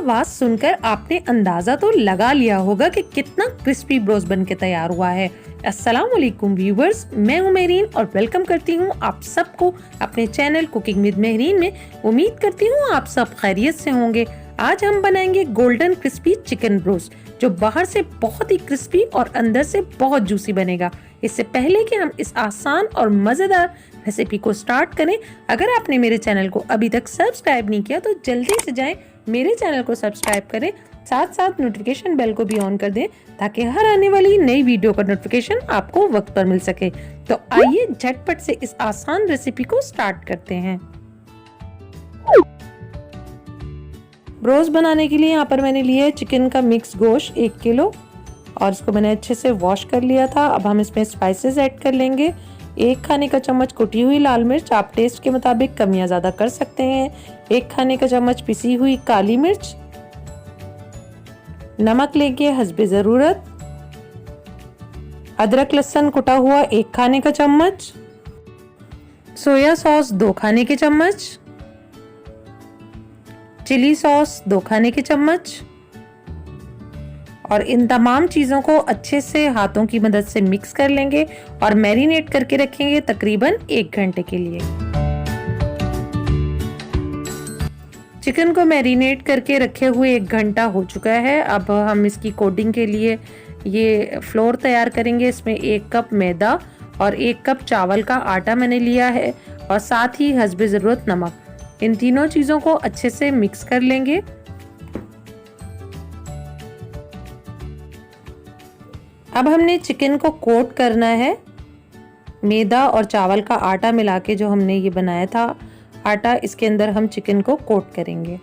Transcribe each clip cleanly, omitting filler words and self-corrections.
आवाज सुनकर आपने अंदाजा तो लगा लिया होगा कि कितना क्रिस्पी ब्रोस्ट बन के तैयार हुआ है। अस्सलाम वालेकुम व्यूवर्स, मैं हूं मेहरीन और वेलकम करती हूं आप सबको अपने चैनल कुकिंग विद मेहरीन में। उम्मीद करती हूं आप सब खैरियत से होंगे। आज हम बनाएंगे गोल्डन क्रिस्पी चिकन ब्रोस्ट, जो बाहर से बहुत ही क्रिस्पी और अंदर से बहुत जूसी बनेगा। इससे पहले कि हम इस आसान और मजेदार रेसिपी को स्टार्ट करें, अगर आपने मेरे चैनल को अभी तक सब्सक्राइब नहीं किया तो जल्दी से जाएं, मेरे चैनल को सब्सक्राइब करें, साथ साथ नोटिफिकेशन बेल को भी ऑन कर दें ताकि हर आने वाली नई वीडियो का नोटिफिकेशन आपको वक्त पर मिल सके। तो आइए झटपट से इस आसान रेसिपी को स्टार्ट करते हैं। ब्रोस्ट बनाने के लिए यहाँ पर मैंने लिया है चिकन का मिक्स गोश्त 1 किलो और इसको मैंने अच्छे से वॉश कर लिया था। अब हम इसमें स्पाइसेस ऐड कर लेंगे। 1 खाने का चम्मच कुटी हुई लाल मिर्च, आप टेस्ट के मुताबिक कम या ज्यादा कर सकते हैं। 1 खाने का चम्मच पिसी हुई काली मिर्च, नमक लेंगे हस्बे जरूरत, अदरक लहसुन कुटा हुआ 1 खाने का चम्मच, सोया सॉस 2 खाने के चम्मच, चिली सॉस 2 खाने के चम्मच और इन तमाम चीजों को अच्छे से हाथों की मदद से मिक्स कर लेंगे और मैरिनेट करके रखेंगे तकरीबन 1 घंटे के लिए। चिकन को मैरिनेट करके रखे हुए 1 घंटा हो चुका है। अब हम इसकी कोटिंग के लिए ये फ्लोर तैयार करेंगे। इसमें 1 कप मैदा और 1 कप चावल का आटा मैंने लिया है और साथ ही हस्बे ज़रूरत नमक। इन तीनों चीज़ों को अच्छे से मिक्स कर लेंगे। अब हमने चिकन को कोट करना है। मैदा और चावल का आटा मिला के जो हमने ये बनाया था आटा, इसके अंदर हम चिकन को कोट करेंगे।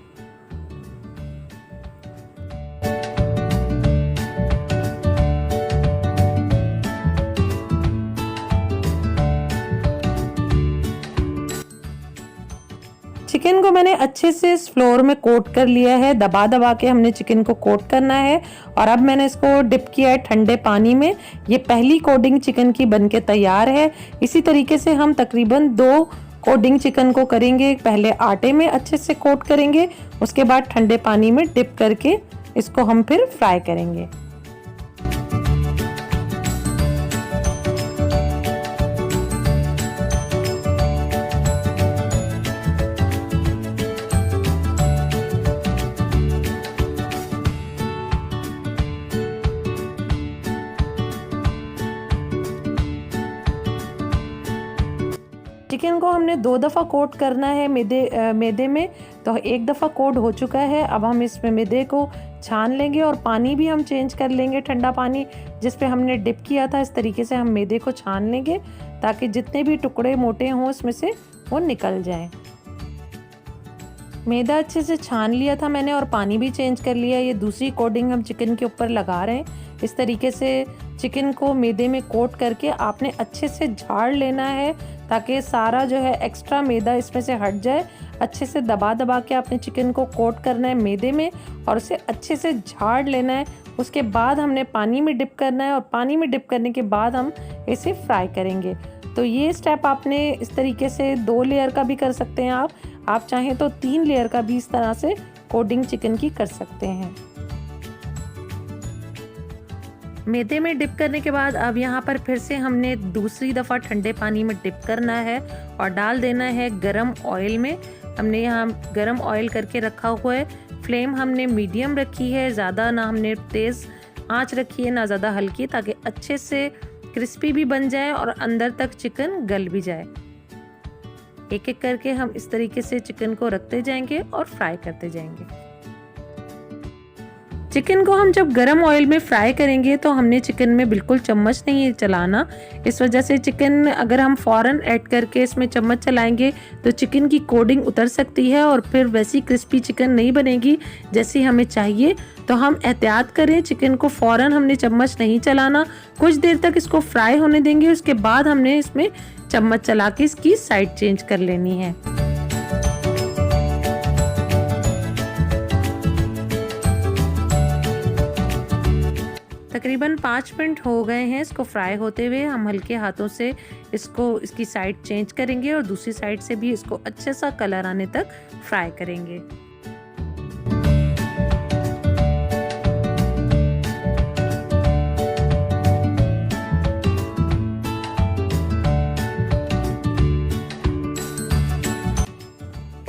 चिकन को मैंने अच्छे से इस फ्लोर में कोट कर लिया है। दबा दबा के हमने चिकन को कोट करना है और अब मैंने इसको डिप किया है ठंडे पानी में। ये पहली कोटिंग चिकन की बनके तैयार है। इसी तरीके से हम तकरीबन 2 कोटिंग चिकन को करेंगे। पहले आटे में अच्छे से कोट करेंगे, उसके बाद ठंडे पानी में डिप करके इसको हम फिर फ्राई करेंगे। चिकन को हमने 2 दफ़ा कोट करना है मैदे में, तो 1 दफ़ा कोट हो चुका है। अब हम इसमें मैदे को छान लेंगे और पानी भी हम चेंज कर लेंगे। ठंडा पानी जिस पे हमने डिप किया था, इस तरीके से हम मैदे को छान लेंगे ताकि जितने भी टुकड़े मोटे हों उसमें से वो निकल जाएं। मैदा अच्छे से छान लिया था मैंने और पानी भी चेंज कर लिया। ये दूसरी कोटिंग हम चिकन के ऊपर लगा रहे हैं। इस तरीके से चिकन को मैदे में कोट करके आपने अच्छे से झाड़ लेना है ताकि सारा जो है एक्स्ट्रा मैदा इसमें से हट जाए। अच्छे से दबा दबा के आपने चिकन को कोट करना है मैदे में और उसे अच्छे से झाड़ लेना है। उसके बाद हमने पानी में डिप करना है और पानी में डिप करने के बाद हम इसे फ्राई करेंगे। तो ये स्टेप आपने इस तरीके से 2 लेयर का भी कर सकते हैं। आप चाहें तो 3 लेयर का भी इस तरह से कोटिंग चिकन की कर सकते हैं। मैदे में डिप करने के बाद अब यहाँ पर फिर से हमने दूसरी दफ़ा ठंडे पानी में डिप करना है और डाल देना है गरम ऑयल में। हमने यहाँ गरम ऑयल करके रखा हुआ है। फ्लेम हमने मीडियम रखी है, ज़्यादा ना हमने तेज़ आंच रखी है ना ज़्यादा हल्की, ताकि अच्छे से क्रिस्पी भी बन जाए और अंदर तक चिकन गल भी जाए। एक एक करके हम इस तरीके से चिकन को रखते जाएंगे और फ्राई करते जाएंगे। चिकन को हम जब गरम ऑयल में फ्राई करेंगे तो हमने चिकन में बिल्कुल चम्मच नहीं चलाना। इस वजह से चिकन अगर हम फौरन ऐड करके इसमें चम्मच चलाएंगे तो चिकन की कोटिंग उतर सकती है और फिर वैसी क्रिस्पी चिकन नहीं बनेगी जैसी हमें चाहिए। तो हम एहतियात करें, चिकन को फौरन हमने चम्मच नहीं चलाना। कुछ देर तक इसको फ्राई होने देंगे, उसके बाद हमने इसमें चम्मच चला के इसकी साइड चेंज कर लेनी है। तकरीबन 5 मिनट हो गए हैं इसको फ्राई होते हुए। हम हल्के हाथों से इसकी साइड चेंज करेंगे और दूसरी साइड से भी इसको अच्छे सा कलर आने तक फ्राई करेंगे।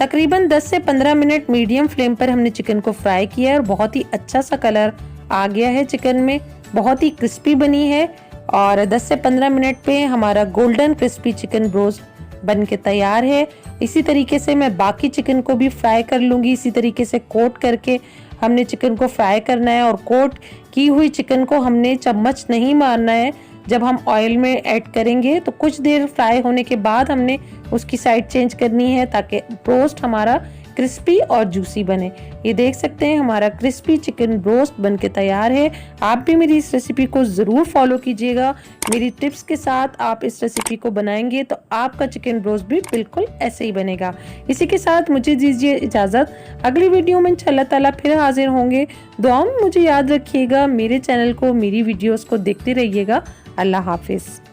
तकरीबन 10 से 15 मिनट मीडियम फ्लेम पर हमने चिकन को फ्राई किया है और बहुत ही अच्छा सा कलर आ गया है चिकन में, बहुत ही क्रिस्पी बनी है। और 10 से 15 मिनट पे हमारा गोल्डन क्रिस्पी चिकन ब्रोस्ट बन के तैयार है। इसी तरीके से मैं बाकी चिकन को भी फ्राई कर लूँगी। इसी तरीके से कोट करके हमने चिकन को फ्राई करना है और कोट की हुई चिकन को हमने चम्मच नहीं मारना है। जब हम ऑयल में ऐड करेंगे तो कुछ देर फ्राई होने के बाद हमने उसकी साइड चेंज करनी है ताकि ब्रोस्ट हमारा क्रिस्पी और जूसी बने। ये देख सकते हैं हमारा क्रिस्पी चिकन ब्रोस्ट बनके तैयार है। आप भी मेरी इस रेसिपी को ज़रूर फॉलो कीजिएगा। मेरी टिप्स के साथ आप इस रेसिपी को बनाएंगे तो आपका चिकन ब्रोस्ट भी बिल्कुल ऐसे ही बनेगा। इसी के साथ मुझे दीजिए इजाज़त। अगली वीडियो में इंशाल्लाह ताला फिर हाजिर होंगे। दुआओं में मुझे याद रखिएगा। मेरे चैनल को, मेरी वीडियोज़ को देखते रहिएगा। अल्लाह हाफिज़।